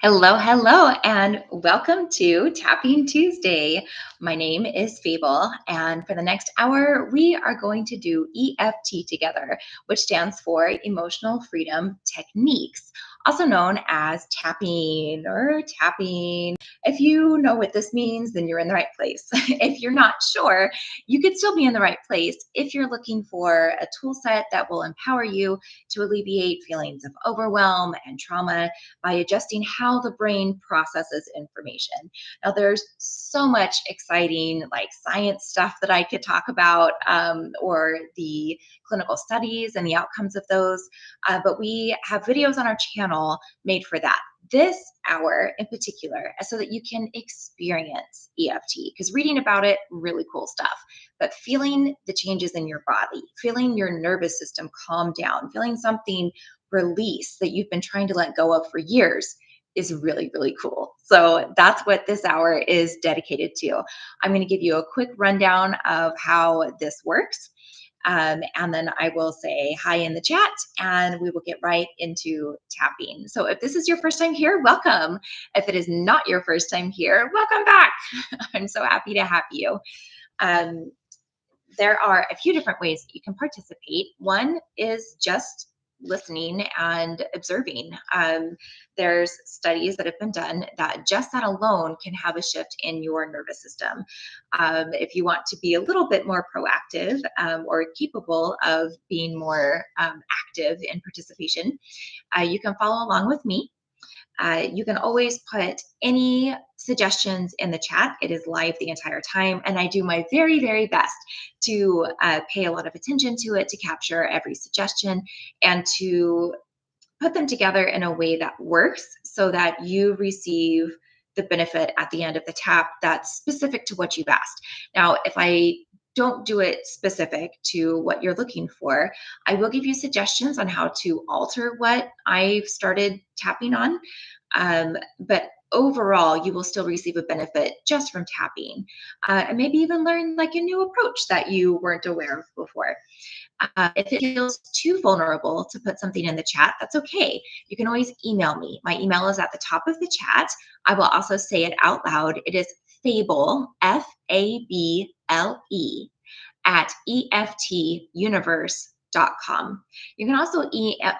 Hello, hello, and welcome to Tapping Tuesday. My name is Fable, and for the next hour, we are going to do EFT together, which stands for Emotional Freedom Techniques, also known as tapping or tapping. If you know what this means, then you're in the right place. If you're not sure, you could still be in the right place if you're looking for a tool set that will empower you to alleviate feelings of overwhelm and trauma by adjusting how the brain processes information. Now, there's so much exciting like science stuff that I could talk about, or the clinical studies and the outcomes of those, but we have videos on our channel made for that. This hour in particular, so that you can experience EFT, because reading about it, really cool stuff. But feeling the changes in your body, feeling your nervous system calm down, feeling something release that you've been trying to let go of for years is really, really cool. So that's what this hour is dedicated to. I'm going to give you a quick rundown of how this works. And then I will say hi in the chat and we will get right into tapping. So if this is your first time here, welcome. If it is not your first time here, welcome back. I'm so happy to have you. Um, there are a few different ways that you can participate. One is just listening and observing. There's studies that have been done that just that alone can have a shift in your nervous system. If you want to be a little bit more proactive, or capable of being more active in participation, you can follow along with me. You can always put any suggestions in the chat. It is live the entire time, and I do my very, very best to pay a lot of attention to it, to capture every suggestion, and to put them together in a way that works so that you receive the benefit at the end of the tap that's specific to what you've asked. Now, if I don't do it specific to what you're looking for, I will give you suggestions on how to alter what I've started tapping on. But overall, you will still receive a benefit just from tapping, and maybe even learn like a new approach that you weren't aware of before. If it feels too vulnerable to put something in the chat, that's okay. You can always email me. My email is at the top of the chat. I will also say it out loud. It is Fable, Fable, at EFTuniverse.com. You can also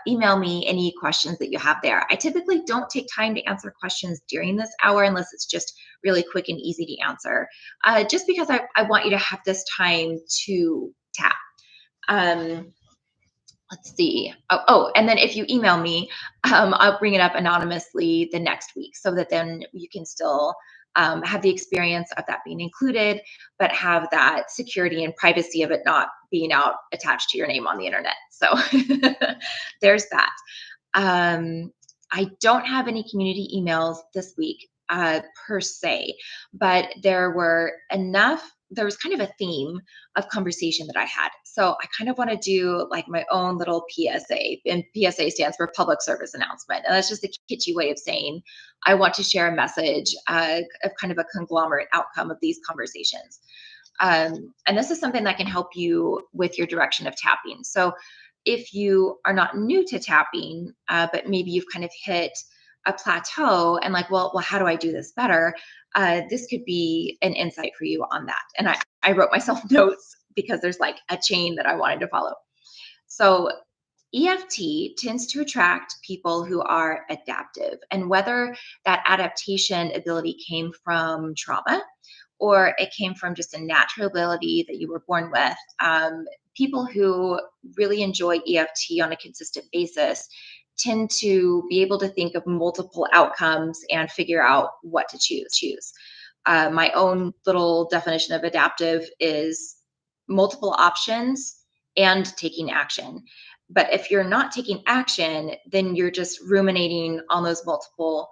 email me any questions that you have there. I typically don't take time to answer questions during this hour unless it's just really quick and easy to answer, just because I want you to have this time to tap. Let's see. And then if you email me, I'll bring it up anonymously the next week so that then you can still have the experience of that being included, but have that security and privacy of it not being out attached to your name on the internet. So there's that. I don't have any community emails this week per se, but there was kind of a theme of conversation that I had. So I kind of want to do like my own little PSA, and PSA stands for public service announcement. And that's just a kitschy way of saying I want to share a message of kind of a conglomerate outcome of these conversations. And this is something that can help you with your direction of tapping. So if you are not new to tapping, but maybe you've kind of hit a plateau and like, well, how do I do this better? This could be an insight for you on that. And I wrote myself notes because there's like a chain that I wanted to follow. So EFT tends to attract people who are adaptive, and whether that adaptation ability came from trauma or it came from just a natural ability that you were born with. People who really enjoy EFT on a consistent basis tend to be able to think of multiple outcomes and figure out what to choose. My own little definition of adaptive is multiple options and taking action. But if you're not taking action, then you're just ruminating on those multiple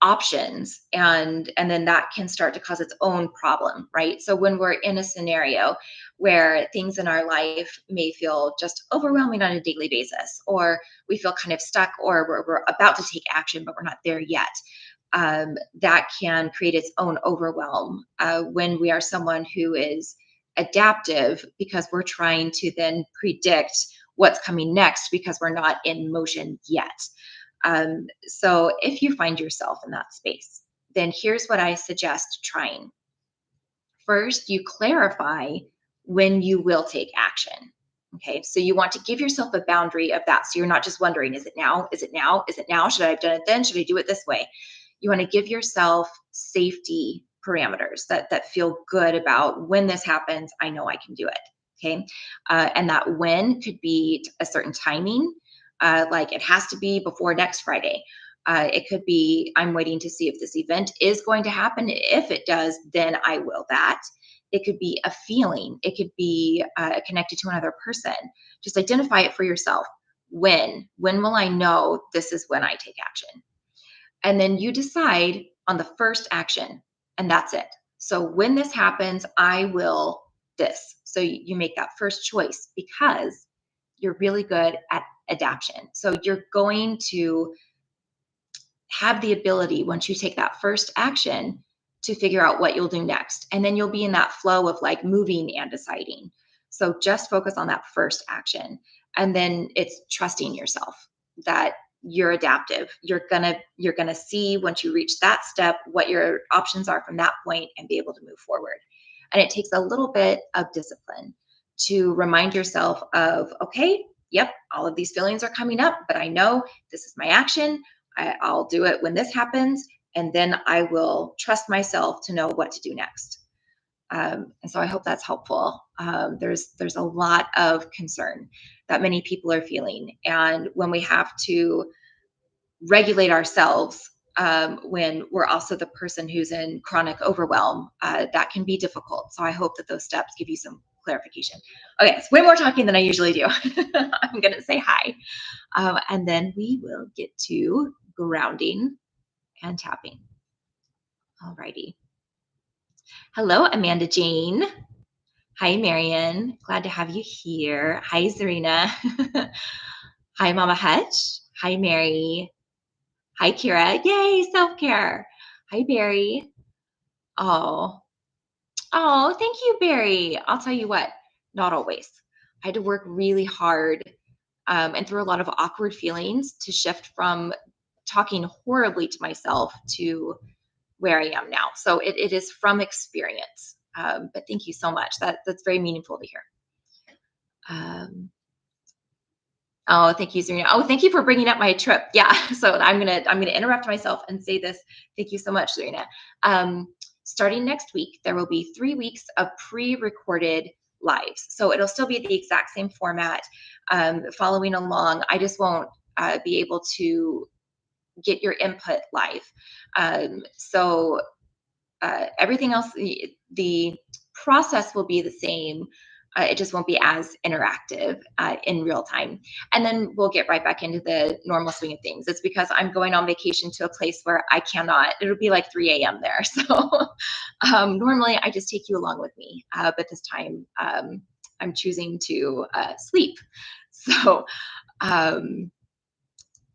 options, and then that can start to cause its own problem, right? So when we're in a scenario where things in our life may feel just overwhelming on a daily basis, or we feel kind of stuck, or we're about to take action but we're not there yet, that can create its own overwhelm when we are someone who is adaptive, because we're trying to then predict what's coming next because we're not in motion yet. So if you find yourself in that space, then here's what I suggest trying. First, you clarify when you will take action. Okay, so you want to give yourself a boundary of that. So you're not just wondering, is it now? Is it now? Is it now? Should I have done it then? Should I do it this way? You want to give yourself safety parameters that feel good about when this happens, I know I can do it. Okay, and that when could be a certain timing, like it has to be before next Friday. It could be, I'm waiting to see if this event is going to happen. If it does, then I will that. It could be a feeling. It could be connected to another person. Just identify it for yourself. When will I know this is when I take action? And then you decide on the first action, and that's it. So when this happens, I will this. So you make that first choice because you're really good at adaptation. So you're going to have the ability, once you take that first action, to figure out what you'll do next. And then you'll be in that flow of like moving and deciding. So just focus on that first action. And then it's trusting yourself that you're adaptive. You're gonna see once you reach that step what your options are from that point and be able to move forward. And it takes a little bit of discipline to remind yourself of, okay, yep, all of these feelings are coming up, but I know this is my action. I'll do it when this happens, and then I will trust myself to know what to do next. And so I hope that's helpful. There's a lot of concern that many people are feeling, and when we have to regulate ourselves, when we're also the person who's in chronic overwhelm, that can be difficult. So I hope that those steps give you some clarification. Okay, it's way more talking than I usually do. I'm going to say hi. And then we will get to grounding and tapping. Alrighty. Hello, Amanda Jane. Hi, Marion. Glad to have you here. Hi, Zarina. Hi, Mama Hutch. Hi, Mary. Hi, Kira. Yay, self-care. Hi, Barry. Oh, thank you, Barry. I'll tell you what, not always. I had to work really hard and through a lot of awkward feelings to shift from talking horribly to myself to where I am now. So it is from experience. But thank you so much. That's very meaningful to hear. Oh, thank you, Serena. Oh, thank you for bringing up my trip. Yeah. So I'm gonna interrupt myself and say this. Thank you so much, Serena. Starting next week, there will be 3 weeks of pre-recorded lives. So it'll still be the exact same format, following along. I just won't be able to get your input live. So everything else, the process will be the same. It just won't be as interactive in real time. And then we'll get right back into the normal swing of things. It's because I'm going on vacation to a place where I cannot, it'll be like 3 a.m. there. So normally I just take you along with me. But this time I'm choosing to sleep. So, um,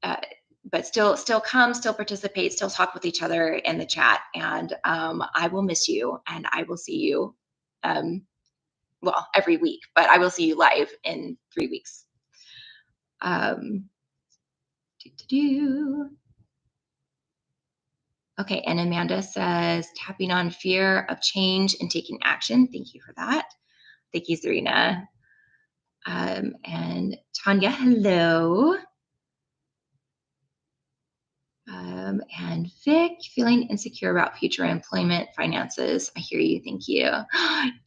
uh, but still come, still participate, still talk with each other in the chat. And I will miss you and I will see you, well, every week, but I will see you live in 3 weeks. Um, Okay, and Amanda says, tapping on fear of change and taking action. Thank you for that. Thank you, Serena. And Tanya, hello. And Vic, feeling insecure about future employment, finances. I hear you. Thank you.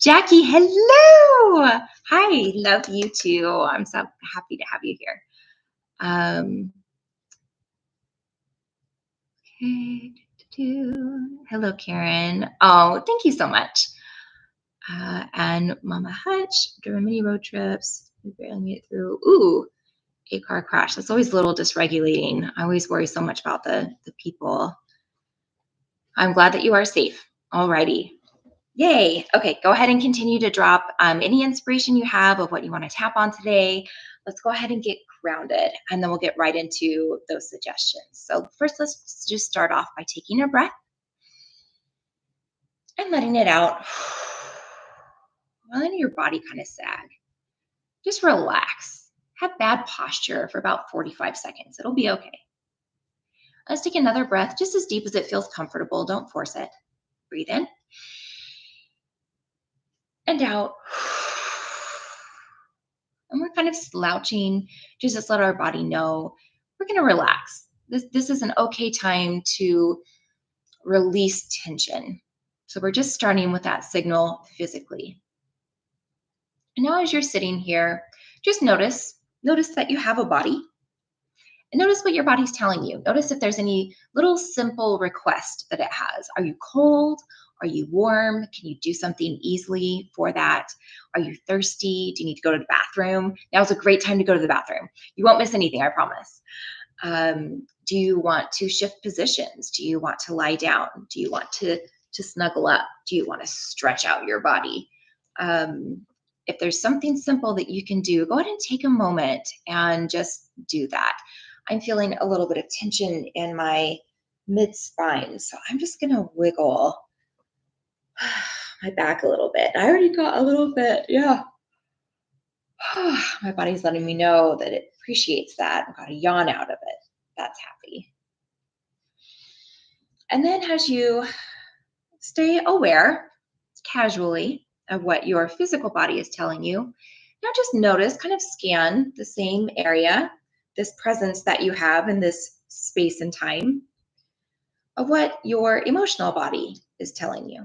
Jackie, hello. Hi, love you too. I'm so happy to have you here. Okay. Hello, Karen. Oh, thank you so much. And Mama Hutch, during many road trips, we barely made it through. Ooh, a car crash. That's always a little dysregulating. I always worry so much about the people. I'm glad that you are safe. Alrighty. Yay. Okay, go ahead and continue to drop any inspiration you have of what you want to tap on today. Let's go ahead and get grounded, and then we'll get right into those suggestions. So first, let's just start off by taking a breath and letting it out. Letting your body kind of sag. Just relax. Have bad posture for about 45 seconds. It'll be okay. Let's take another breath, just as deep as it feels comfortable. Don't force it. Breathe in and out. And we're kind of slouching, just to let our body know we're going to relax. This is an okay time to release tension. So we're just starting with that signal physically. And now as you're sitting here, just notice that you have a body. And notice what your body's telling you. Notice if there's any little simple request that it has. Are you cold? Are you warm? Can you do something easily for that? Are you thirsty? Do you need to go to the bathroom? Now's a great time to go to the bathroom. You won't miss anything, I promise. Do you want to shift positions? Do you want to lie down? Do you want to snuggle up? Do you want to stretch out your body? If there's something simple that you can do, go ahead and take a moment and just do that. I'm feeling a little bit of tension in my mid spine, so I'm just going to wiggle my back a little bit. I already got a little bit, yeah. My body's letting me know that it appreciates that. I've got a yawn out of it. That's happy. And then as you stay aware casually of what your physical body is telling you, now just notice, kind of scan the same area, this presence that you have in this space and time of what your emotional body is telling you.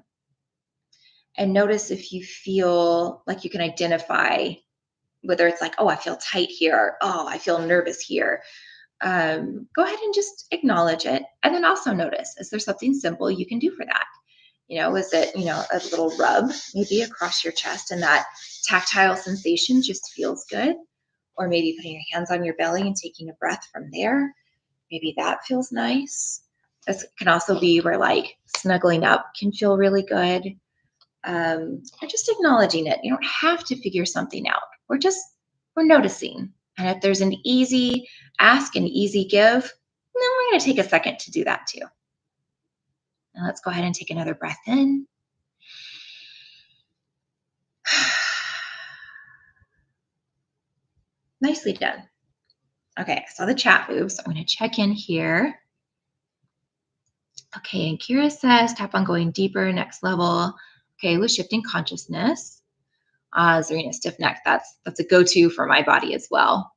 And notice if you feel like you can identify whether it's like, oh, I feel tight here, oh, I feel nervous here. Go ahead and just acknowledge it. And then also notice, is there something simple you can do for that? Is it, a little rub maybe across your chest and that tactile sensation just feels good? Or maybe putting your hands on your belly and taking a breath from there. Maybe that feels nice. This can also be where like snuggling up can feel really good. Or just acknowledging it. You don't have to figure something out. We're noticing. And if there's an easy ask and easy give, then we're going to take a second to do that too. Now let's go ahead and take another breath in. Nicely done. Okay, I saw the chat move, so I'm going to check in here. Okay, and Kira says, tap on going deeper, next level. Okay, with shifting consciousness. Zarina, stiff neck, that's a go-to for my body as well.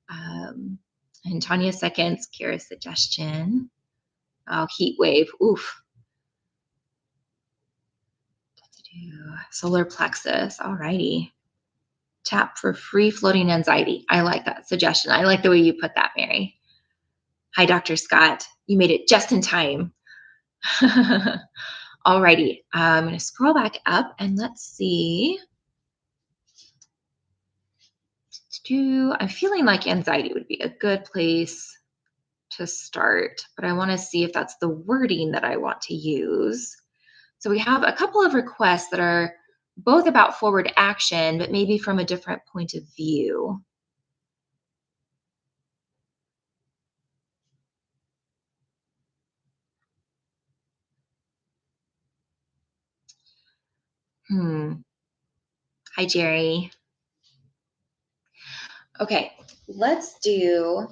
And Tanya seconds, Kira's suggestion. Oh, heat wave, oof. Solar plexus, all righty. Tap for free floating anxiety. I like that suggestion. I like the way you put that, Mary. Hi, Dr. Scott. You made it just in time. All righty. I'm going to scroll back up and let's see. I'm feeling like anxiety would be a good place to start, but I want to see if that's the wording that I want to use. So we have a couple of requests that are both about forward action, but maybe from a different point of view. Hi, Jerry. Okay, let's do,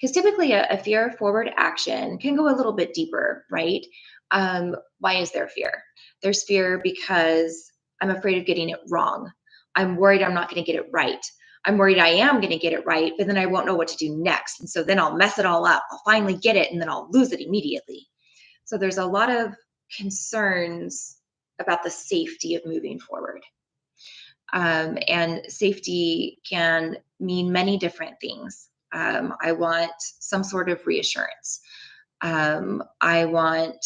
because typically a fear of forward action can go a little bit deeper, right? Why is there fear? There's fear because I'm afraid of getting it wrong. I'm worried I'm not going to get it right. I'm worried I am going to get it right, but then I won't know what to do next. And so then I'll mess it all up. I'll finally get it, and then I'll lose it immediately. So there's a lot of concerns about the safety of moving forward. And safety can mean many different things. I want some sort of reassurance. I want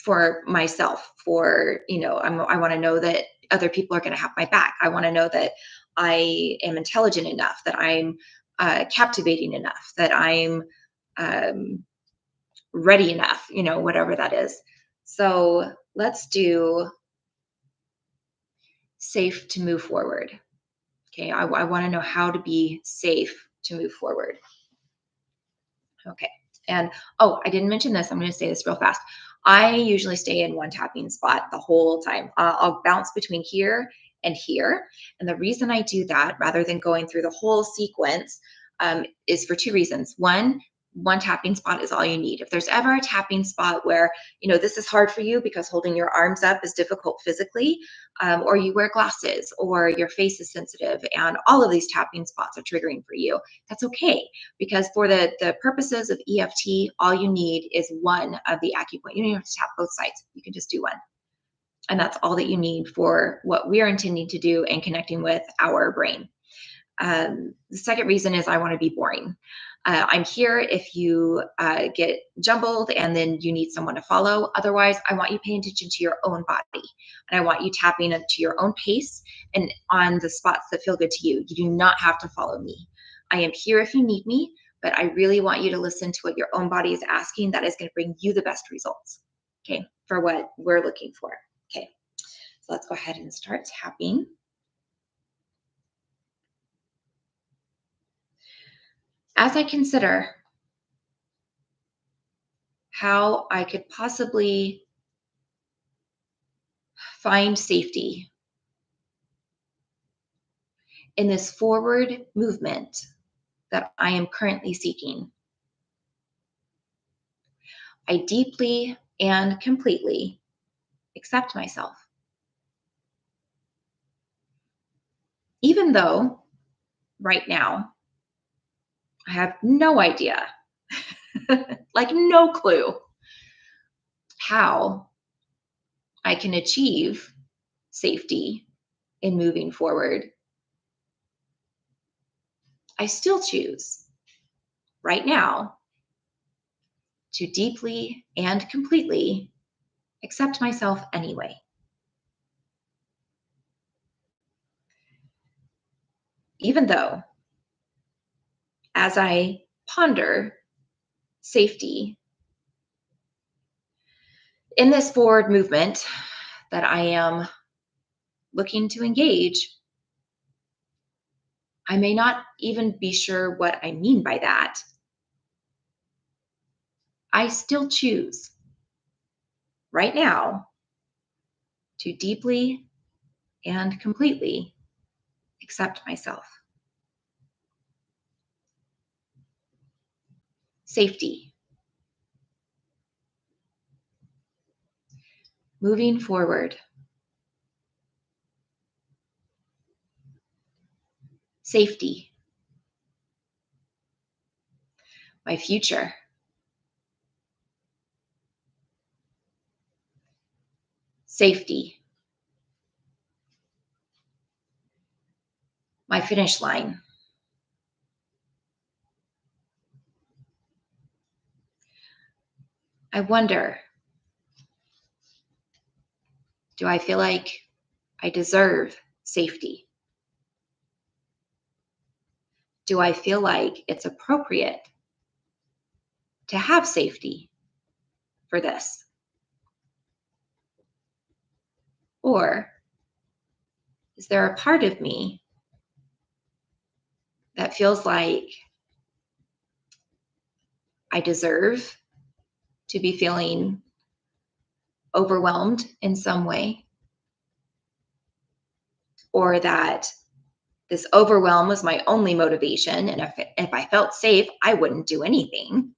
for myself, I want to know that other people are going to have my back. I want to know that I am intelligent enough, that I'm captivating enough, that I'm ready enough, whatever that is. So let's do safe to move forward. Okay, I want to know how to be safe to move forward. Okay, and I didn't mention this. I'm going to say this real fast. I usually stay in one tapping spot the whole time. I'll bounce between here and here. And the reason I do that rather than going through the whole sequence is for two reasons. One, one tapping spot is all you need. If there's ever a tapping spot where, this is hard for you because holding your arms up is difficult physically, or you wear glasses, or your face is sensitive, and all of these tapping spots are triggering for you, that's okay. Because for the purposes of EFT, all you need is one of the acupoint. You don't even have to tap both sides. You can just do one. And that's all that you need for what we are intending to do and connecting with our brain. The second reason is I want to be boring. I'm here if you get jumbled and then you need someone to follow. Otherwise, I want you paying attention to your own body. And I want you tapping into your own pace and on the spots that feel good to you. You do not have to follow me. I am here if you need me, but I really want you to listen to what your own body is asking. That is going to bring you the best results, okay, for what we're looking for. Okay, so let's go ahead and start tapping. As I consider how I could possibly find safety in this forward movement that I am currently seeking, I deeply and completely accept myself. Even though right now I have no idea, like no clue, how I can achieve safety in moving forward, I still choose right now to deeply and completely accept myself anyway. Even though, as I ponder safety in this forward movement that I am looking to engage, I may not even be sure what I mean by that. I still choose right now to deeply and completely accept myself. Safety. Moving forward. Safety. My future. Safety. My finish line. I wonder, do I feel like I deserve safety? Do I feel like it's appropriate to have safety for this? Or is there a part of me that feels like I deserve to be feeling overwhelmed in some way? Or that this overwhelm was my only motivation, and if I felt safe, I wouldn't do anything?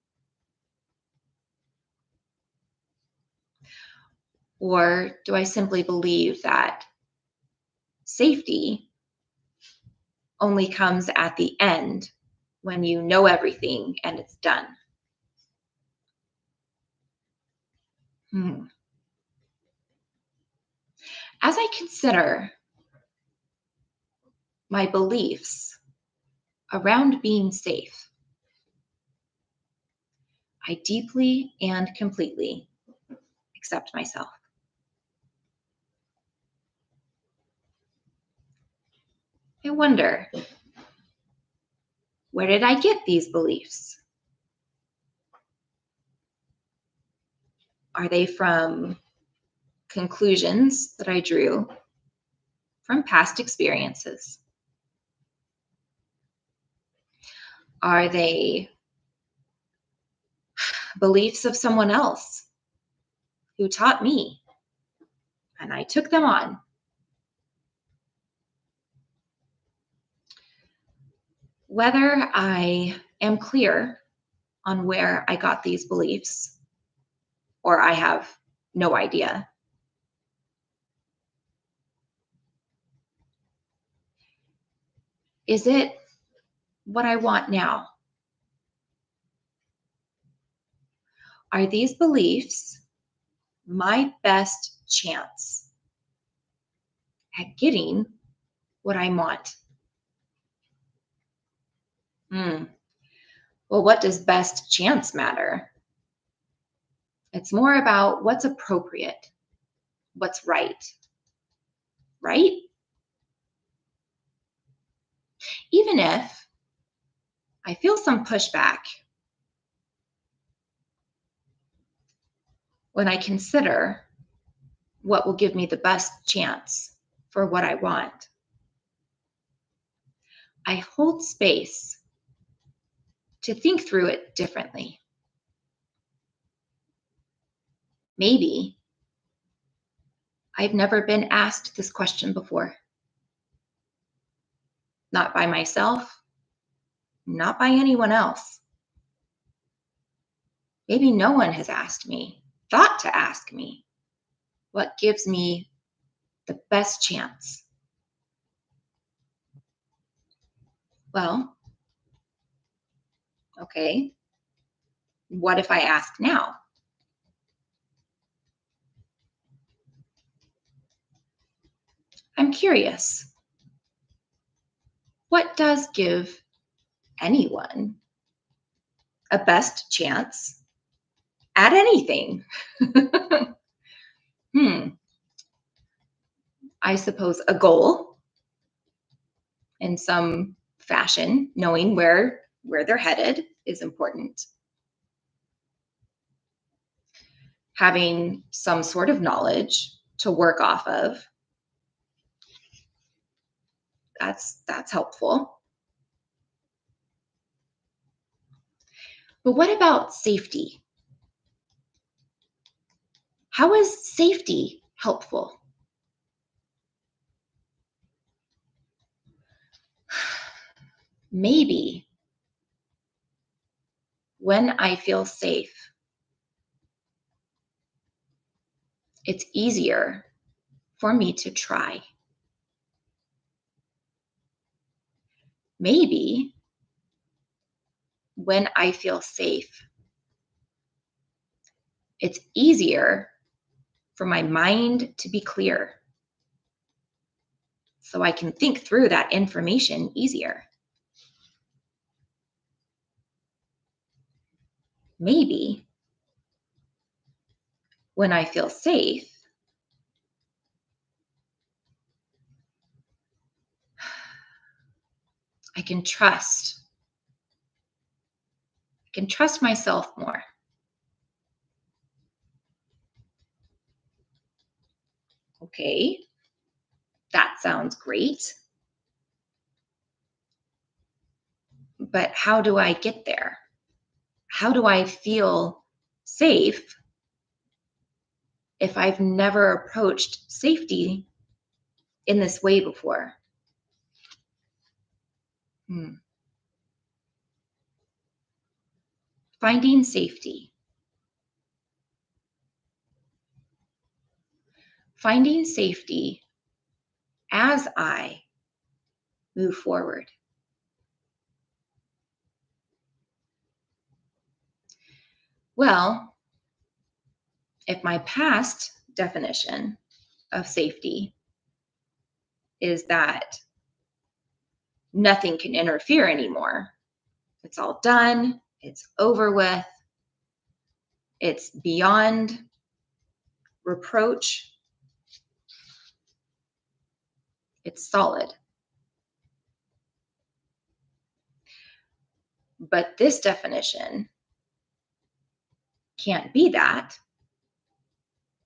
Or do I simply believe that safety only comes at the end when you know everything and it's done? As I consider my beliefs around being safe, I deeply and completely accept myself. I wonder, where did I get these beliefs? Are they from conclusions that I drew from past experiences? Are they beliefs of someone else who taught me and I took them on? Whether I am clear on where I got these beliefs, or I have no idea. Is it what I want now? Are these beliefs my best chance at getting what I want? Hmm. Well, what does best chance matter? It's more about what's appropriate, what's right, right? Even if I feel some pushback when I consider what will give me the best chance for what I want, I hold space to think through it differently. Maybe I've never been asked this question before, not by myself, not by anyone else. Maybe no one has asked me, thought to ask me, what gives me the best chance. Well, okay, what if I ask now? I'm curious. What does give anyone a best chance at anything? I suppose a goal in some fashion, knowing where they're headed is important. Having some sort of knowledge to work off of, that's helpful. But what about safety? How is safety helpful? Maybe when I feel safe, it's easier for me to try. Maybe when I feel safe, it's easier for my mind to be clear so I can think through that information easier. Maybe when I feel safe, I can trust. I can trust myself more. Okay, that sounds great. But how do I get there? How do I feel safe if I've never approached safety in this way before? Hmm. Finding safety. Finding safety as I move forward. Well, if my past definition of safety is that nothing can interfere anymore, it's all done, it's over with, it's beyond reproach, it's solid. But this definition can't be that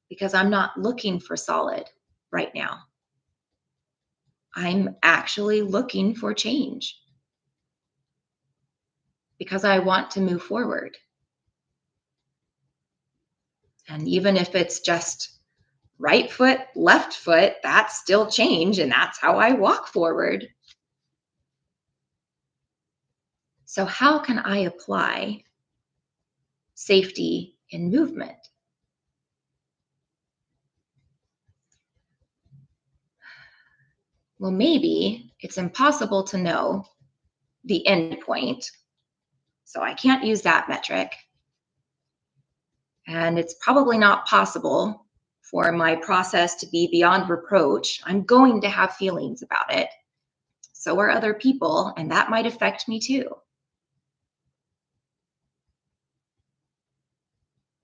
because I'm not looking for solid right now. I'm actually looking for change because I want to move forward. And even if it's just right foot, left foot, that's still change, and that's how I walk forward. So, how can I apply safety in movement. Well, maybe it's impossible to know the end point, so I can't use that metric. And it's probably not possible for my process to be beyond reproach. I'm going to have feelings about it. So are other people, and that might affect me too.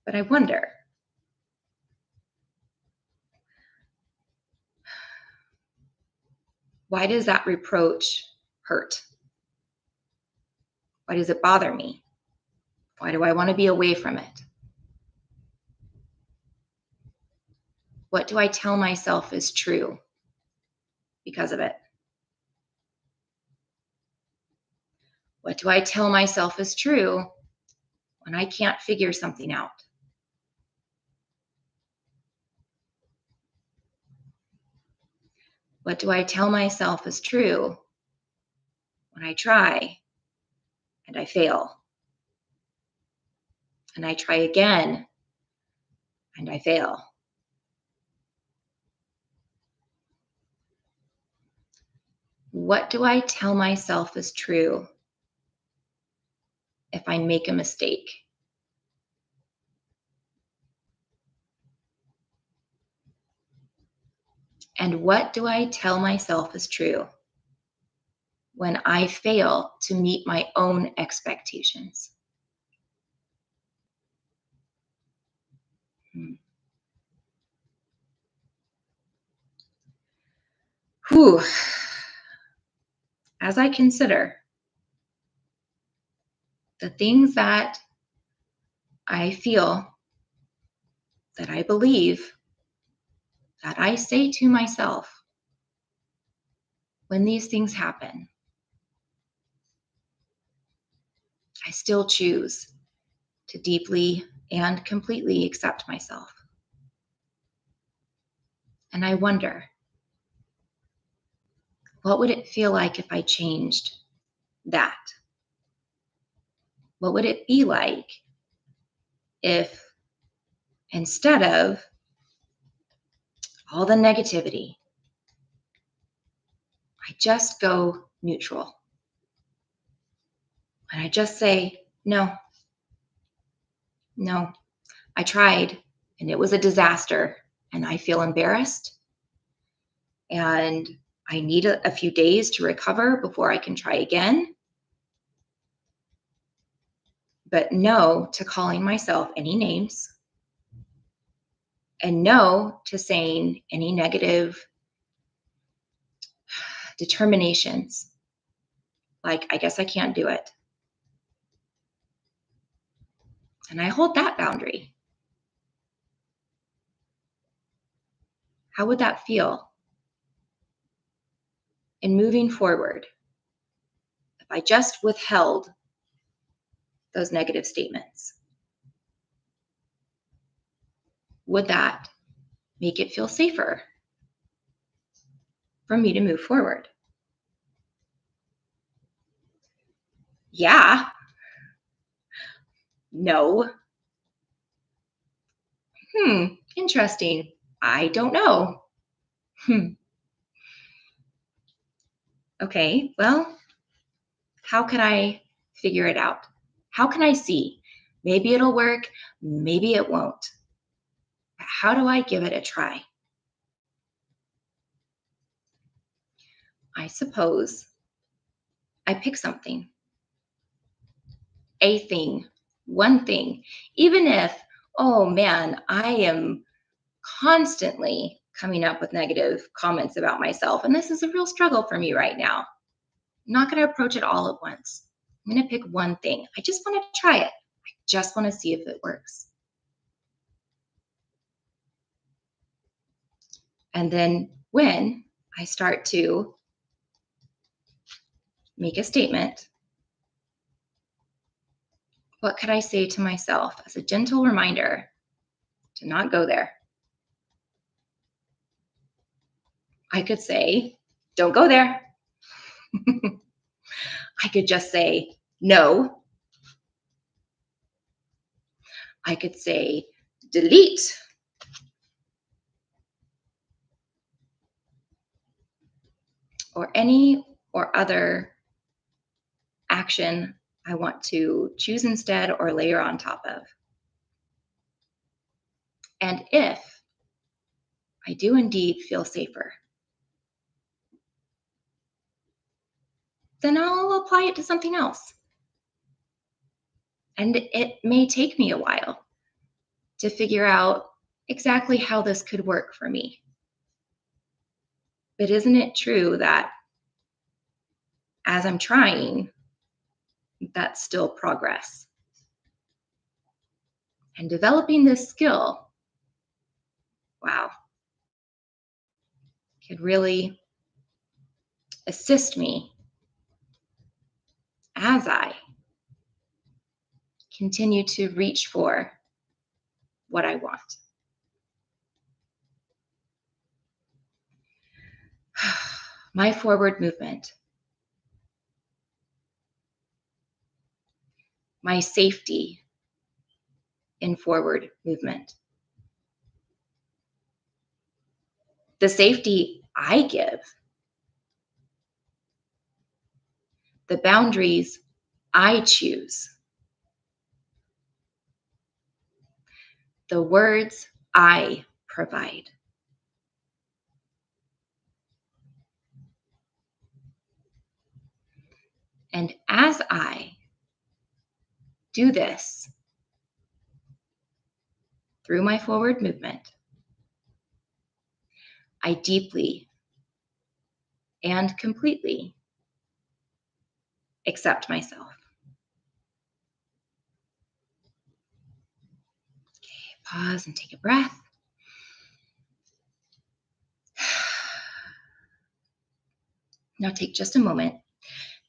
But I wonder, why does that reproach hurt? Why does it bother me? Why do I want to be away from it? What do I tell myself is true because of it? What do I tell myself is true when I can't figure something out? What do I tell myself is true when I try and I fail? And I try again and I fail. What do I tell myself is true if I make a mistake? And what do I tell myself is true when I fail to meet my own expectations? Hmm. Whew. As I consider the things that I feel, that I believe, that I say to myself when these things happen, I still choose to deeply and completely accept myself. And I wonder, what would it feel like if I changed that? What would it be like if instead of all the negativity, I just go neutral and I just say, no, no, I tried and it was a disaster and I feel embarrassed and I need a few days to recover before I can try again. But no to calling myself any names and no to saying any negative determinations like, I guess I can't do it. And I hold that boundary. How would that feel in moving forward if I just withheld those negative statements? Would that make it feel safer for me to move forward? Yeah. No. Interesting. I don't know. Hmm. Okay, well, how can I figure it out? How can I see? Maybe it'll work, maybe it won't. How do I give it a try? I suppose I pick something, a thing, one thing, even if, oh man, I am constantly coming up with negative comments about myself, and this is a real struggle for me right now. I'm not going to approach it all at once. I'm going to pick one thing. I just want to try it. I just want to see if it works. And then when I start to make a statement, what could I say to myself as a gentle reminder to not go there? I could say, don't go there. I could just say, no. I could say delete, or any or other action I want to choose instead or layer on top of. And if I do indeed feel safer, then I'll apply it to something else. And it may take me a while to figure out exactly how this could work for me. But isn't it true that as I'm trying, that's still progress? And developing this skill, wow, could really assist me as I continue to reach for what I want. My forward movement, my safety in forward movement, the safety I give, the boundaries I choose, the words I provide. And as I do this through my forward movement, I deeply and completely accept myself. Okay, pause and take a breath. Now take just a moment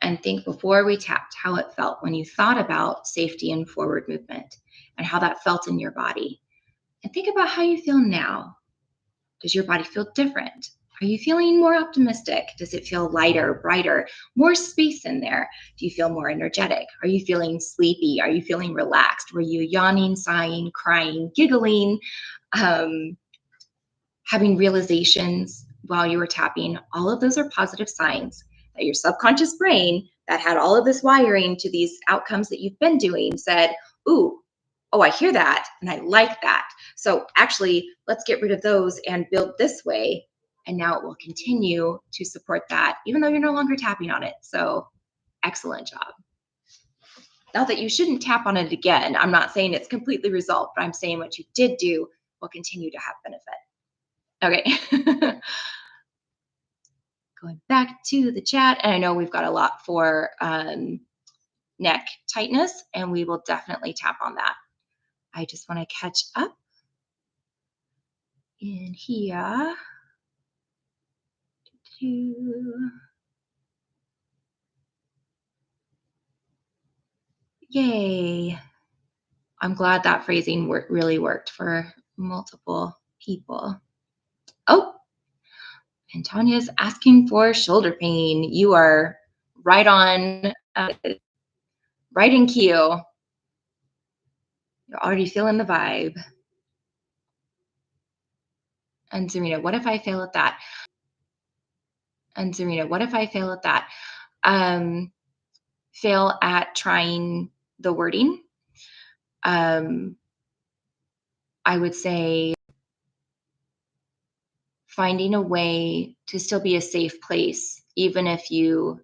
and think, before we tapped, how it felt when you thought about safety and forward movement and how that felt in your body. And think about how you feel now. Does your body feel different? Are you feeling more optimistic? Does it feel lighter, brighter, more space in there? Do you feel more energetic? Are you feeling sleepy? Are you feeling relaxed? Were you yawning, sighing, crying, giggling, having realizations while you were tapping? All of those are positive signs that your subconscious brain, that had all of this wiring to these outcomes that you've been doing, said, ooh, oh, I hear that and I like that. So actually, let's get rid of those and build this way. And now it will continue to support that, even though you're no longer tapping on it. So excellent job. Not that you shouldn't tap on it again. I'm not saying it's completely resolved, but I'm saying what you did do will continue to have benefit. Okay. Going back to the chat, and I know we've got a lot for neck tightness, and we will definitely tap on that. I just want to catch up in here. Yay. I'm glad that phrasing really worked for multiple people. Oh, and Tanya's asking for shoulder pain. You are right on, right in cue. You're already feeling the vibe. And Serena, what if I fail at that? And Serena, what if I fail at that? Fail at trying the wording. I would say finding a way to still be a safe place, even if you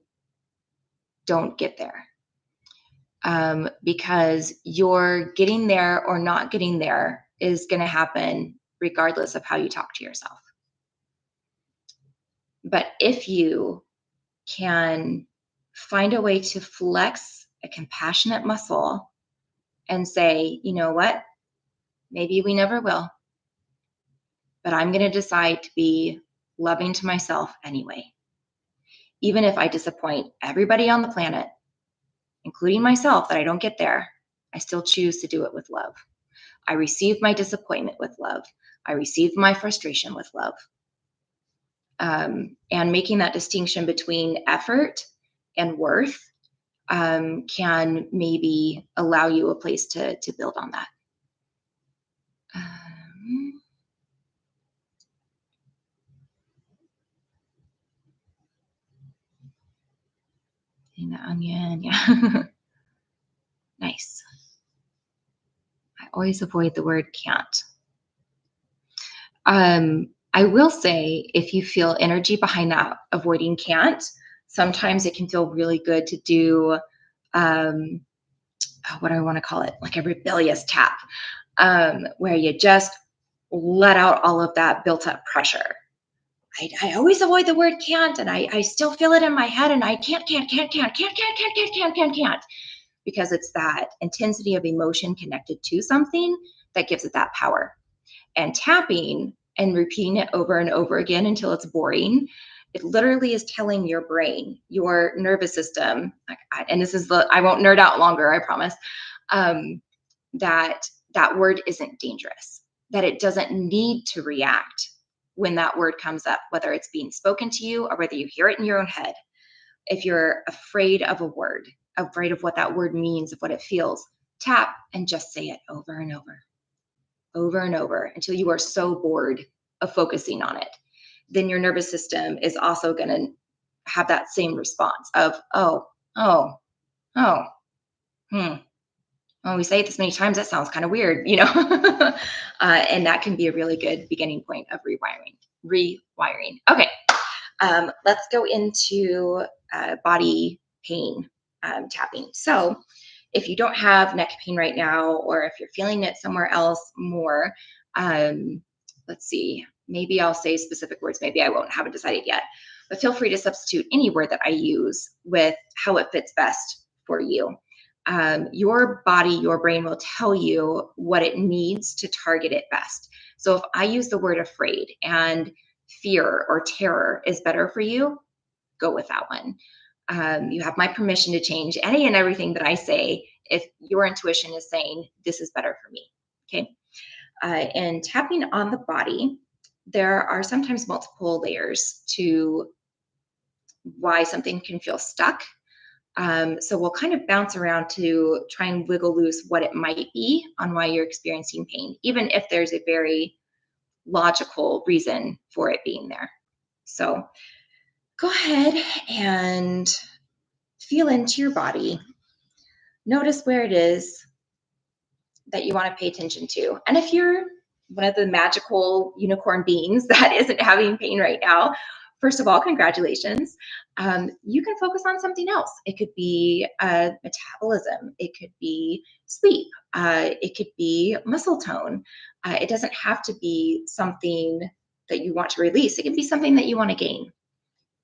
don't get there. Because your getting there or not getting there is going to happen regardless of how you talk to yourself. But if you can find a way to flex a compassionate muscle and say, you know what, maybe we never will, but I'm going to decide to be loving to myself anyway. Even if I disappoint everybody on the planet, including myself, that I don't get there, I still choose to do it with love. I receive my disappointment with love. I receive my frustration with love. And making that distinction between effort and worth can maybe allow you a place to build on that. Um, Eating the onion. Yeah. Nice. I always avoid the word can't. I will say, if you feel energy behind that avoiding can't, sometimes it can feel really good to do, um, what do I want to call it? Like a rebellious tap, where you just let out all of that built up pressure. I always avoid the word can't, and I still feel it in my head, and I can't, because it's that intensity of emotion connected to something that gives it that power. And tapping and repeating it over and over again until it's boring, it literally is telling your brain, your nervous system, and this is I won't nerd out longer, I promise, um, that that word isn't dangerous, that it doesn't need to react when that word comes up, whether it's being spoken to you or whether you hear it in your own head. If you're afraid of a word, afraid of what that word means, of what it feels, tap and just say it over and over until you are so bored of focusing on it. Then your nervous system is also going to have that same response of, oh, oh, oh, hmm. When we say it this many times, that sounds kind of weird, and that can be a really good beginning point of rewiring. Rewiring. Okay, let's go into body pain tapping. So, if you don't have neck pain right now, or if you're feeling it somewhere else more, let's see, maybe I'll say specific words, maybe I won't, haven't decided yet, but feel free to substitute any word that I use with how it fits best for you. Your body, your brain will tell you what it needs to target it best. So if I use the word afraid and fear or terror is better for you, go with that one. You have my permission to change any and everything that I say if your intuition is saying this is better for me. Okay. And tapping on the body, there are sometimes multiple layers to why something can feel stuck. So we'll kind of bounce around to try and wiggle loose what it might be on why you're experiencing pain, even if there's a very logical reason for it being there. So go ahead and feel into your body. Notice where it is that you want to pay attention to. And if you're one of the magical unicorn beings that isn't having pain right now, first of all, congratulations. You can focus on something else. It could be metabolism, it could be sleep, it could be muscle tone. It doesn't have to be something that you want to release, it can be something that you want to gain.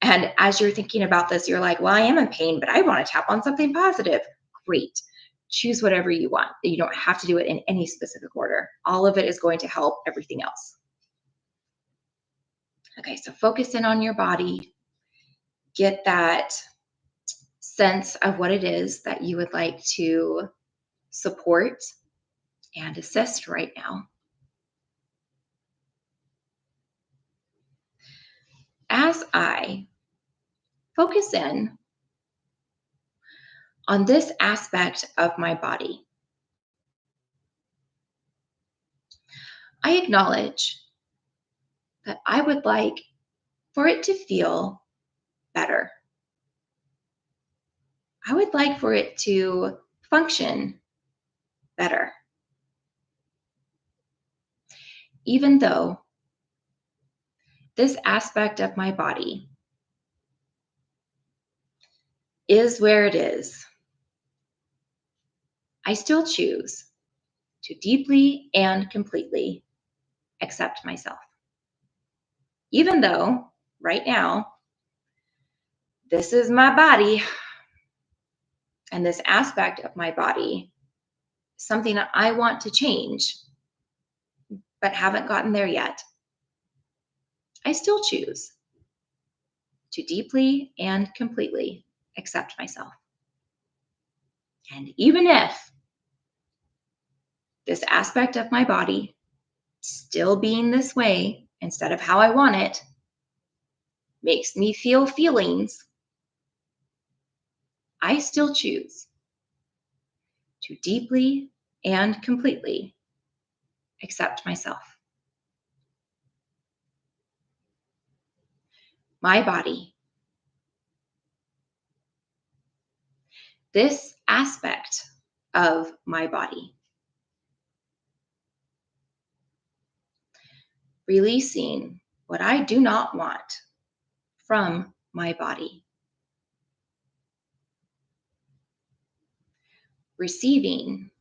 And as you're thinking about this, you're like, well, I am in pain, but I want to tap on something positive. Great. Choose whatever you want. You don't have to do it in any specific order. All of it is going to help everything else. Okay, so focus in on your body. Get that sense of what it is that you would like to support and assist right now. As I focus in on this aspect of my body, I acknowledge that I would like for it to feel better. I would like for it to function better. Even though this aspect of my body is where it is, I still choose to deeply and completely accept myself. Even though right now, this is my body, and this aspect of my body is something that I want to change, but haven't gotten there yet. I still choose to deeply and completely accept myself. And even if this aspect of my body still being this way instead of how I want it makes me feel feelings, I still choose to deeply and completely accept myself. My body. This aspect of my body. Releasing what I do not want from my body. Receiving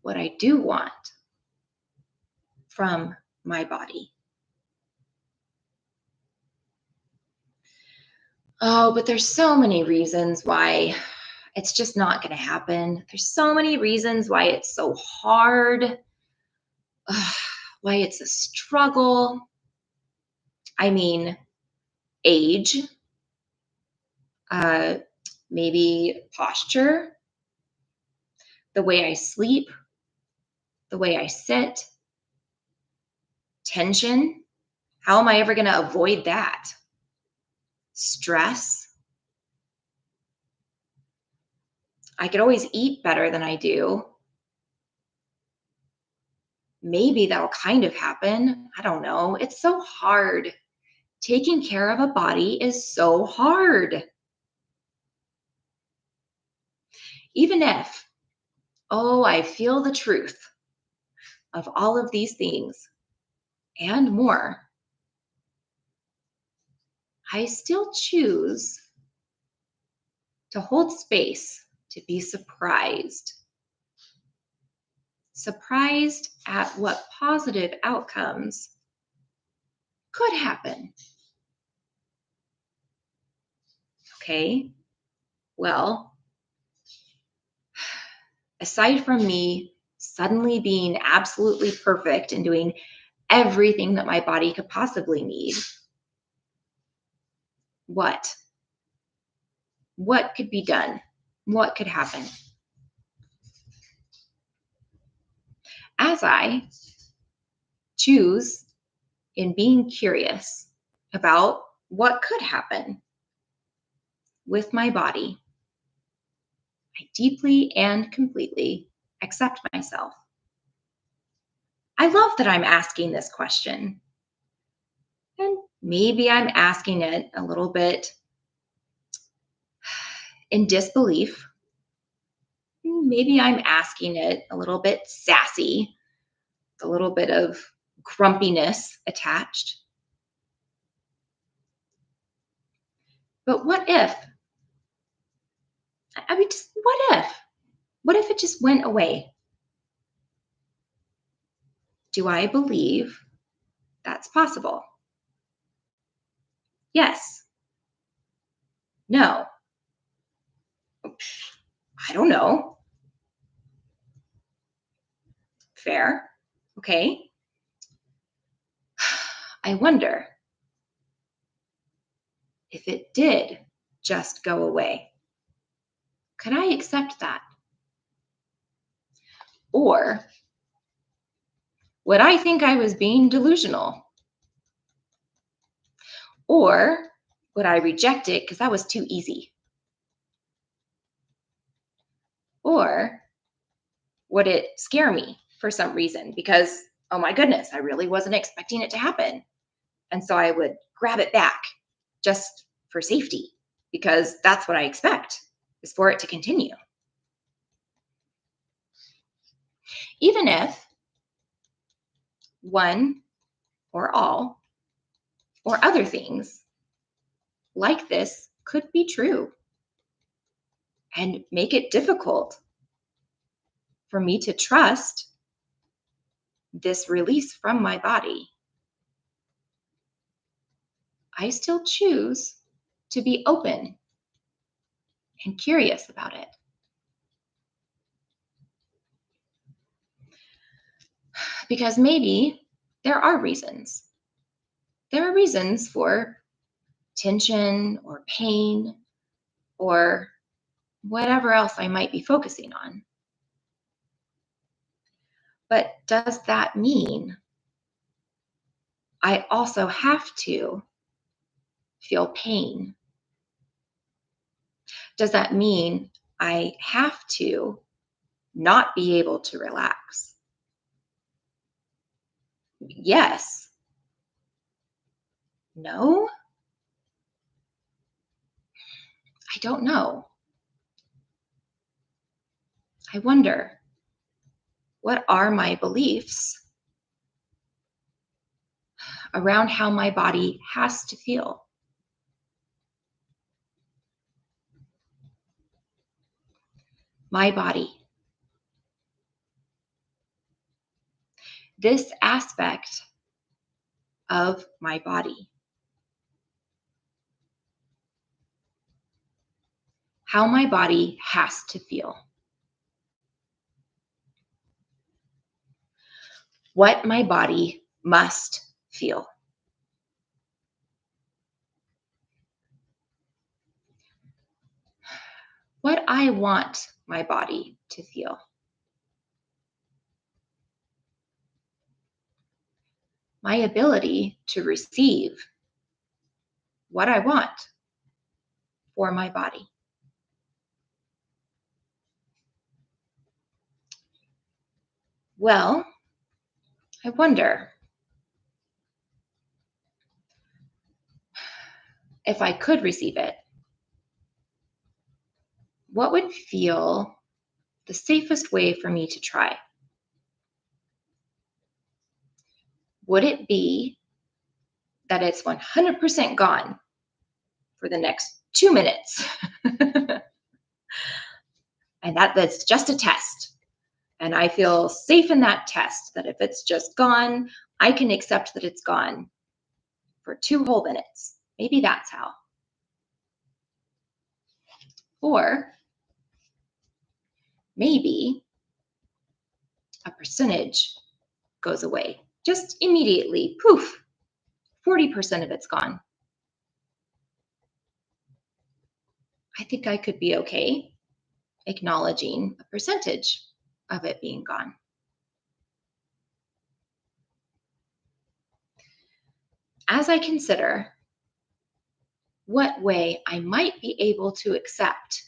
what I do want from my body. Oh, but there's so many reasons why it's just not going to happen. There's so many reasons why it's so hard, why it's a struggle. I mean, age, uh, maybe posture, the way I sleep, the way I sit, tension. How am I ever going to avoid that? Stress. I could always eat better than I do. Maybe that'll kind of happen. I don't know. It's so hard. Taking care of a body is so hard. Even if, oh, I feel the truth of all of these things and more, I still choose to hold space to be surprised. Surprised at what positive outcomes could happen. Okay, well, aside from me suddenly being absolutely perfect and doing everything that my body could possibly need, what? What could be done? What could happen? As I choose in being curious about what could happen with my body, I deeply and completely accept myself. I love that I'm asking this question. And maybe I'm asking it a little bit in disbelief. Maybe I'm asking it a little bit sassy, a little bit of grumpiness attached. But what if? I mean, just what if? What if it just went away? Do I believe that's possible? Yes. No. I don't know. Fair. Okay. I wonder if it did just go away. Could I accept that? Or would I think I was being delusional? Or would I reject it because that was too easy? Or would it scare me for some reason because, oh my goodness, I really wasn't expecting it to happen? And so I would grab it back just for safety because that's what I expect is for it to continue. Even if one or all or other things like this could be true and make it difficult for me to trust this release from my body, I still choose to be open and curious about it. Because maybe there are reasons. There are reasons for tension or pain or whatever else I might be focusing on. But does that mean I also have to feel pain? Does that mean I have to not be able to relax? Yes. No, I don't know. I wonder, what are my beliefs around how my body has to feel? My body. This aspect of my body. How my body has to feel. What my body must feel. What I want my body to feel. My ability to receive what I want for my body. Well, I wonder if I could receive it, what would feel the safest way for me to try? Would it be that it's 100% gone for the next 2 minutes? And that's just a test. And I feel safe in that test that if it's just gone, I can accept that it's gone for 2 whole minutes. Maybe that's how. Or maybe a percentage goes away just immediately. Poof, 40% of it's gone. I think I could be okay acknowledging a percentage of it being gone. As I consider what way I might be able to accept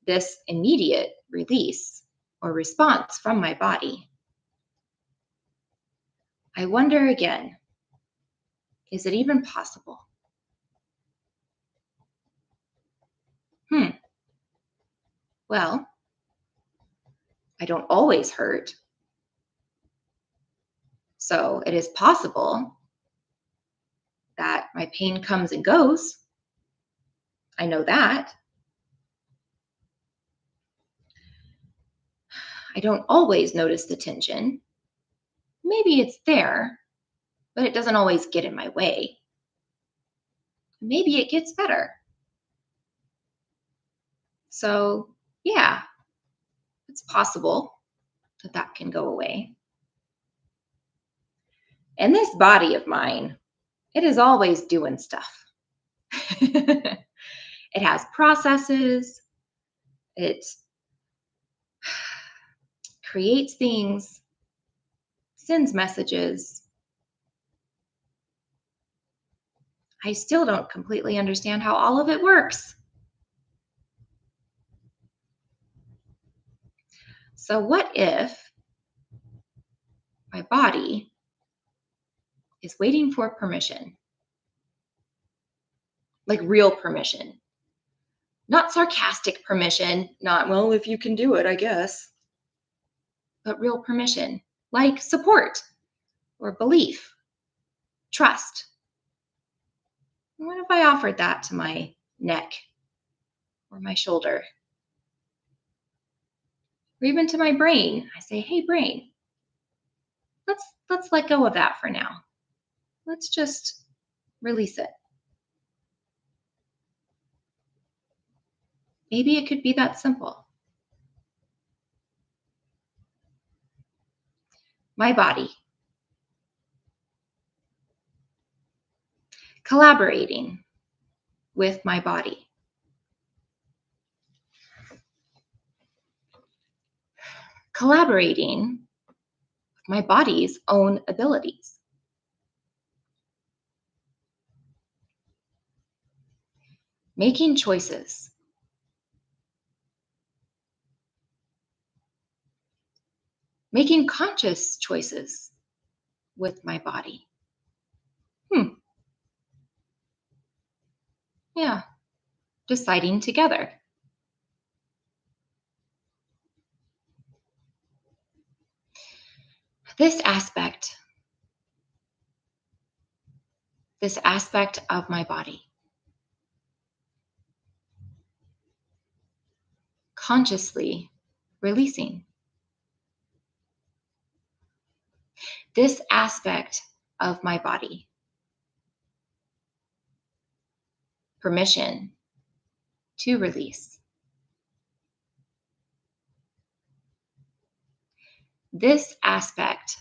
this immediate release or response from my body, I wonder again, is it even possible? Well, I don't always hurt. So it is possible that my pain comes and goes. I know that. I don't always notice the tension. Maybe it's there, but it doesn't always get in my way. Maybe it gets better. So, yeah, it's possible that that can go away. And this body of mine, it is always doing stuff. It has processes, it creates things, sends messages. I still don't completely understand how all of it works. So, what if my body is waiting for permission? Like real permission, not sarcastic permission, not, well, if you can do it, I guess, but real permission, like support or belief, trust. What if I offered that to my neck or my shoulder or even to my brain? I say, hey, brain, let's let go of that for now. Let's just release it. Maybe it could be that simple. My body. Collaborating with my body. Collaborating with my body's own abilities. Making choices. Making conscious choices with my body. Hmm. Yeah. Deciding together. This aspect, this aspect of my body, consciously releasing. This aspect of my body, permission to release. This aspect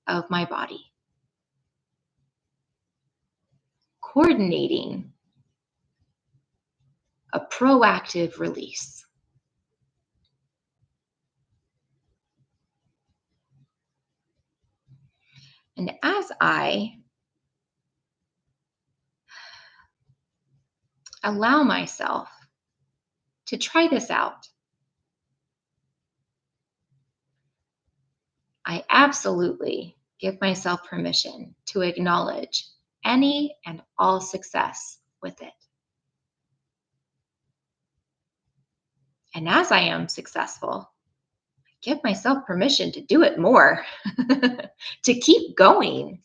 of my body, coordinating a proactive release. And as I allow myself to try this out, I absolutely give myself permission to acknowledge any and all success with it. And as I am successful, I give myself permission to do it more, to keep going,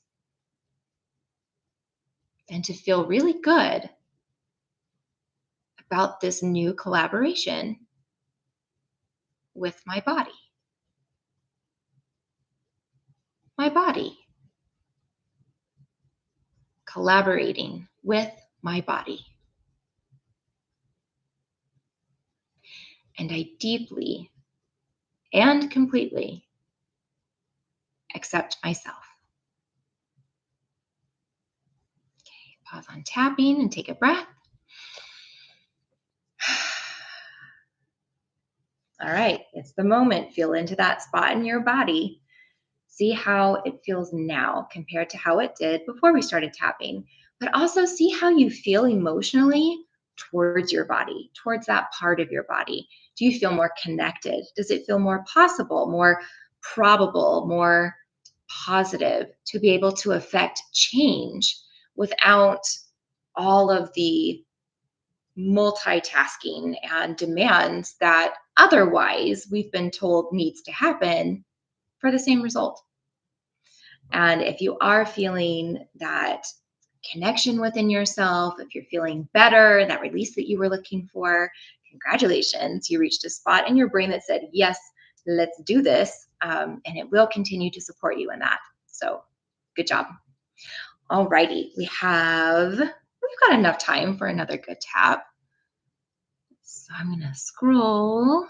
and to feel really good about this new collaboration with my body. My body. Collaborating with my body. And I deeply and completely accept myself. Okay, pause on tapping and take a breath. All right, it's the moment. Feel into that spot in your body. See how it feels now compared to how it did before we started tapping, but also see how you feel emotionally towards your body, towards that part of your body. Do you feel more connected? Does it feel more possible, more probable, more positive to be able to affect change without all of the multitasking and demands that otherwise we've been told needs to happen for the same result? And if you are feeling that connection within yourself, if you're feeling better, that release that you were looking for, congratulations, you reached a spot in your brain that said, yes, let's do this. And it will continue to support you in that. So good job. All righty. We've got enough time for another good tap. So I'm going to scroll.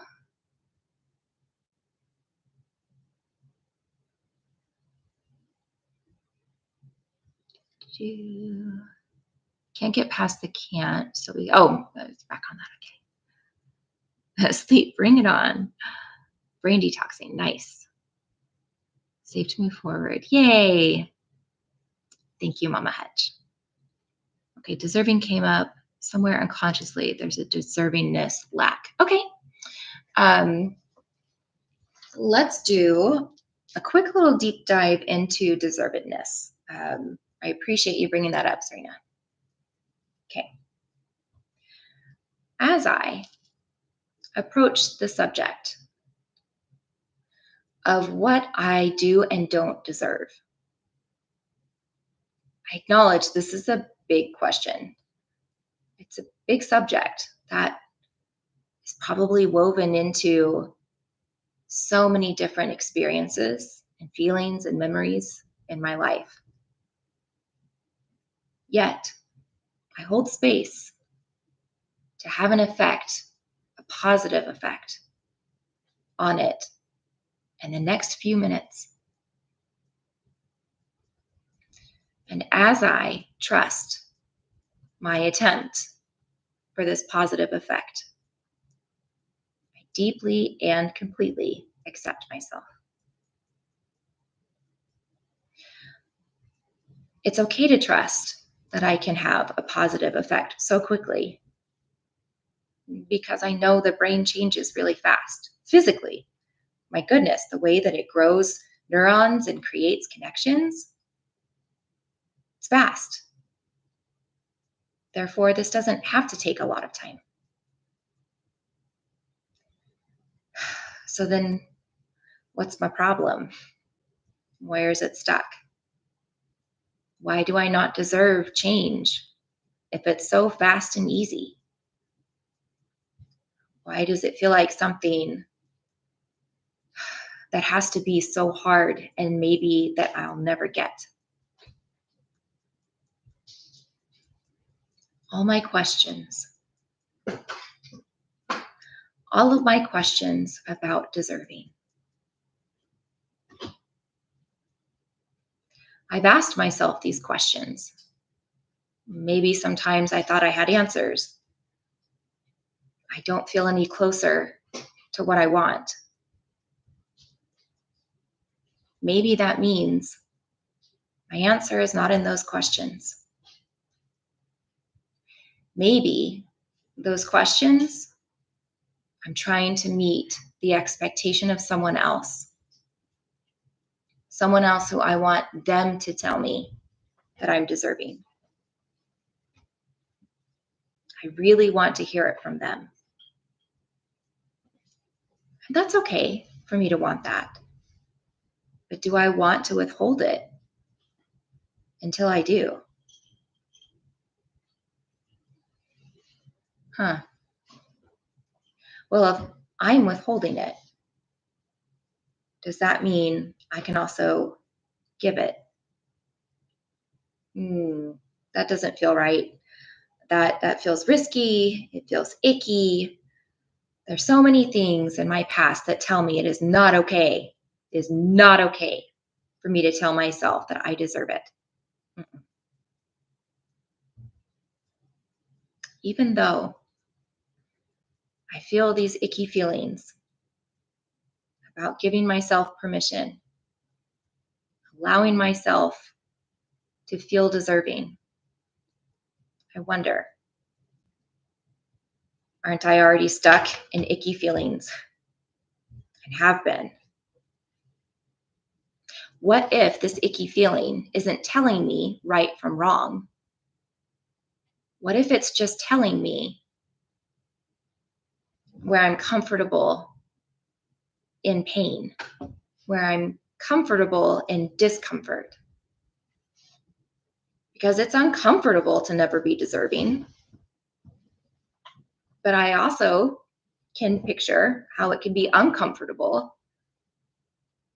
Can't get past the can't. So it's back on that. Okay. Sleep, bring it on. Brain detoxing, nice. Safe to move forward. Yay. Thank you, Mama Hedge. Okay, deserving came up somewhere unconsciously. There's a deservingness lack. Okay. Let's do a quick little deep dive into deservedness. I appreciate you bringing that up, Serena. Okay. As I approach the subject of what I do and don't deserve, I acknowledge this is a big question. It's a big subject that is probably woven into so many different experiences and feelings and memories in my life. Yet, I hold space to have an effect, a positive effect on it in the next few minutes. And as I trust my attempt for this positive effect, I deeply and completely accept myself. It's okay to trust that I can have a positive effect so quickly because I know the brain changes really fast physically. My goodness, the way that it grows neurons and creates connections, It's fast. Therefore, this doesn't have to take a lot of time. So then what's my problem? Where is it stuck? Why do I not deserve change if it's so fast and easy? Why does it feel like something that has to be so hard and maybe that I'll never get? All my questions, all of my questions about deserving. I've asked myself these questions. Maybe sometimes I thought I had answers. I don't feel any closer to what I want. Maybe that means my answer is not in those questions. Maybe those questions, I'm trying to meet the expectation of someone else who I want them to tell me that I'm deserving. I really want to hear it from them. And that's okay for me to want that. But do I want to withhold it until I do? Well, if I'm withholding it, does that mean I can also give it? That doesn't feel right. That feels risky. It feels icky. There's so many things in my past that tell me it is not okay. It is not okay for me to tell myself that I deserve it. Even though I feel these icky feelings about giving myself permission, allowing myself to feel deserving, I wonder, aren't I already stuck in icky feelings and have been? What if this icky feeling isn't telling me right from wrong? What if it's just telling me where I'm comfortable in pain, where I'm comfortable in discomfort? Because it's uncomfortable to never be deserving. But I also can picture how it can be uncomfortable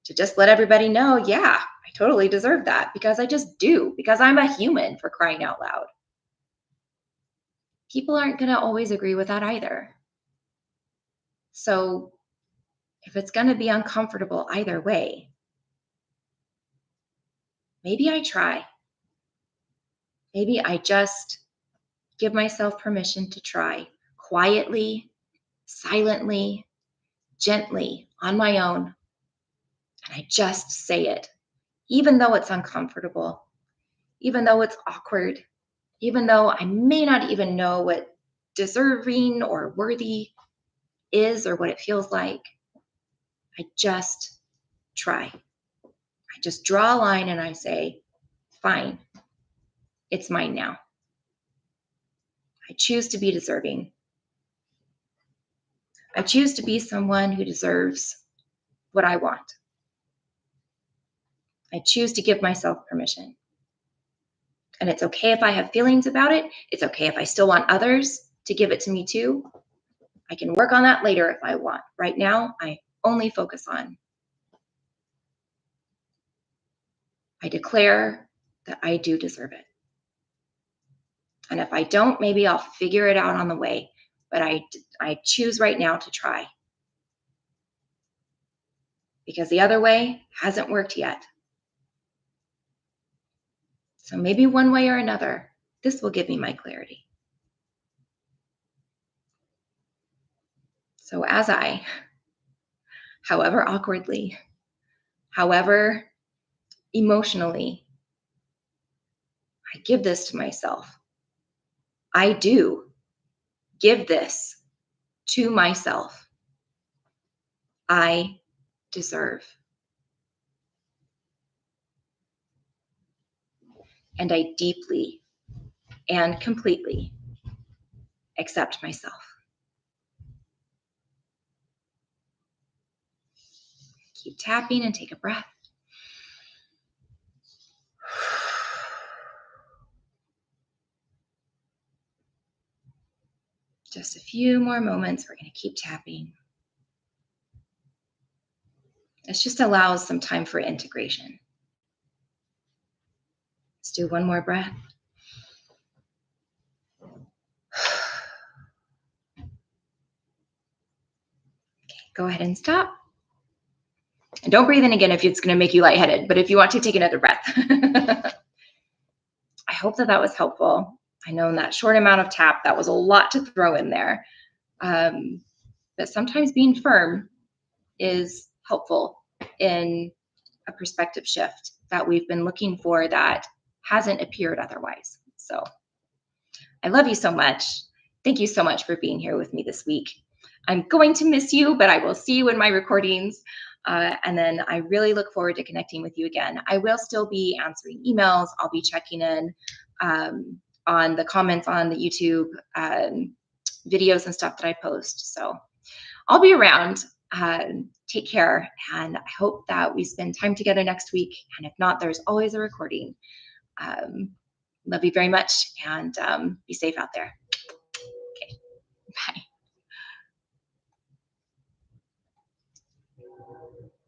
to just let everybody know, yeah, I totally deserve that because I just do, because I'm a human, for crying out loud. People aren't going to always agree with that either. So if it's going to be uncomfortable either way, maybe I try. Maybe I just give myself permission to try quietly, silently, gently, on my own. And I just say it, even though it's uncomfortable, even though it's awkward, even though I may not even know what deserving or worthy is or what it feels like. I just try. I just draw a line and I say, fine, it's mine now. I choose to be deserving. I choose to be someone who deserves what I want. I choose to give myself permission. And it's okay if I have feelings about it. It's okay if I still want others to give it to me too. I can work on that later if I want. Right now, I only focus on. I declare that I do deserve it. And if I don't, maybe I'll figure it out on the way. But I choose right now to try. Because the other way hasn't worked yet. So maybe one way or another, this will give me my clarity. So as I, however awkwardly, however emotionally, I give this to myself. I do give this to myself. I deserve. and I deeply and completely accept myself. Keep tapping and take a breath. Just a few more moments. We're going to keep tapping. This just allows some time for integration. Let's do one more breath. Okay, go ahead and stop. And don't breathe in again if it's going to make you lightheaded, but if you want to, take another breath. I hope that was helpful. I know in that short amount of tap, that was a lot to throw in there. But sometimes being firm is helpful in a perspective shift that we've been looking for that hasn't appeared otherwise. So I love you so much. Thank you so much for being here with me this week. I'm going to miss you, but I will see you in my recordings. And then I really look forward to connecting with you again. I will still be answering emails. I'll be checking in on the comments on the YouTube videos and stuff that I post. So I'll be around. Take care. And I hope that we spend time together next week. And if not, there's always a recording. Love you very much, and be safe out there. Okay, bye.